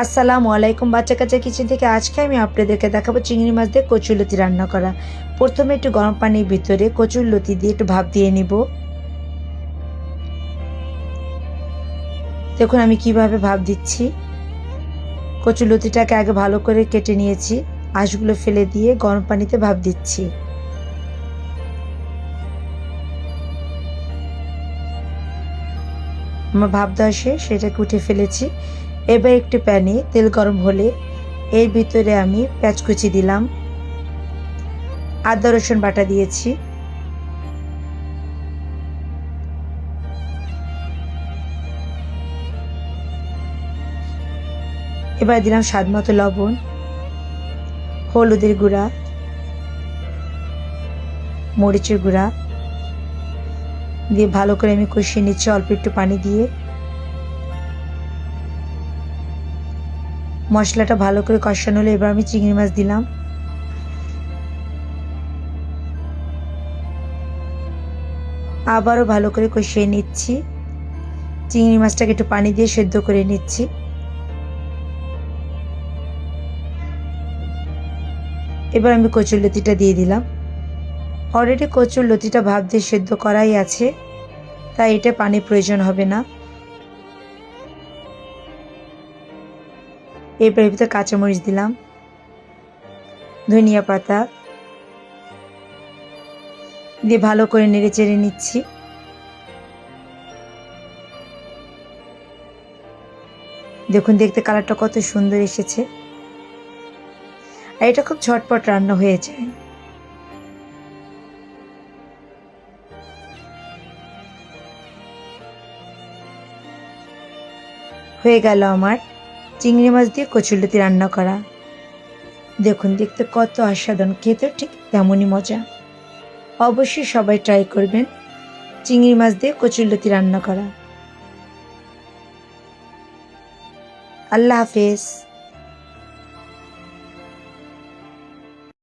আসসালামু আলাইকুম বাচ্চা কাচ্চা কিচেন থেকে আজকে আমি আপনাদেরকে দেখাবো চিংড়ি মাছ দিয়ে কচুরলতি রান্না করা। প্রথমে একটু গরম পানির ভিতরে কচুরলতি দিয়ে একটু ভাপ দিয়ে নিব। দেখুন আমি কিভাবে ভাপ দিচ্ছি। কচুরলতিটাকে আগে ভালো করে কেটে নিয়েছি, আঁশগুলো ফেলে দিয়ে গরম পানিতে ভাপ দিচ্ছি। আমার ভাপ দেওয়া শেষ, সেটাকে উঠে ফেলেছি। এবার একটু প্যানে তেল গরম হলে এর ভিতরে আমি পেঁয়াজ কুচি দিলাম, আদা রসুন বাটা দিয়েছি, এবার দিলাম স্বাদ মতো লবণ, হলুদের গুঁড়া, মরিচের গুঁড়া দিয়ে ভালো করে আমি কষিয়ে নিচ্ছি অল্প একটু পানি দিয়ে। মশলাটা ভালো করে কষানো হলে এবার আমি চিংড়ি মাছ দিলাম। আবারও ভালো করে কষিয়ে নিচ্ছি। চিংড়ি মাছটাকে একটু পানি দিয়ে সেদ্ধ করে নিচ্ছি। এবার আমি কচুরলতিটা দিয়ে দিলাম। অলরেডি কচুরলতিটা ভাপ দিয়ে সেদ্ধ করাই আছে, তাই এটা পানির প্রয়োজন হবে না। এরপর এর ভিতরে কাঁচামরিচ দিলাম, ধনিয়া পাতা দিয়ে ভালো করে নেড়ে চেড়ে নিচ্ছি। দেখুন দেখতে কালারটা কত সুন্দর এসেছে, আর এটা খুব ঝটপট রান্না হয়ে যায়। হয়ে গেল আমার চিংড়ি মাছ দিয়ে কচুরলতি রান্না করা। দেখুন দেখতে কত অসাধারণ, খেতে ঠিক তেমনই মজা। অবশ্যই সবাই ট্রাই করবেন চিংড়ি মাছ দিয়ে কচুরলতি রান্না করা। আল্লাহ হাফেজ।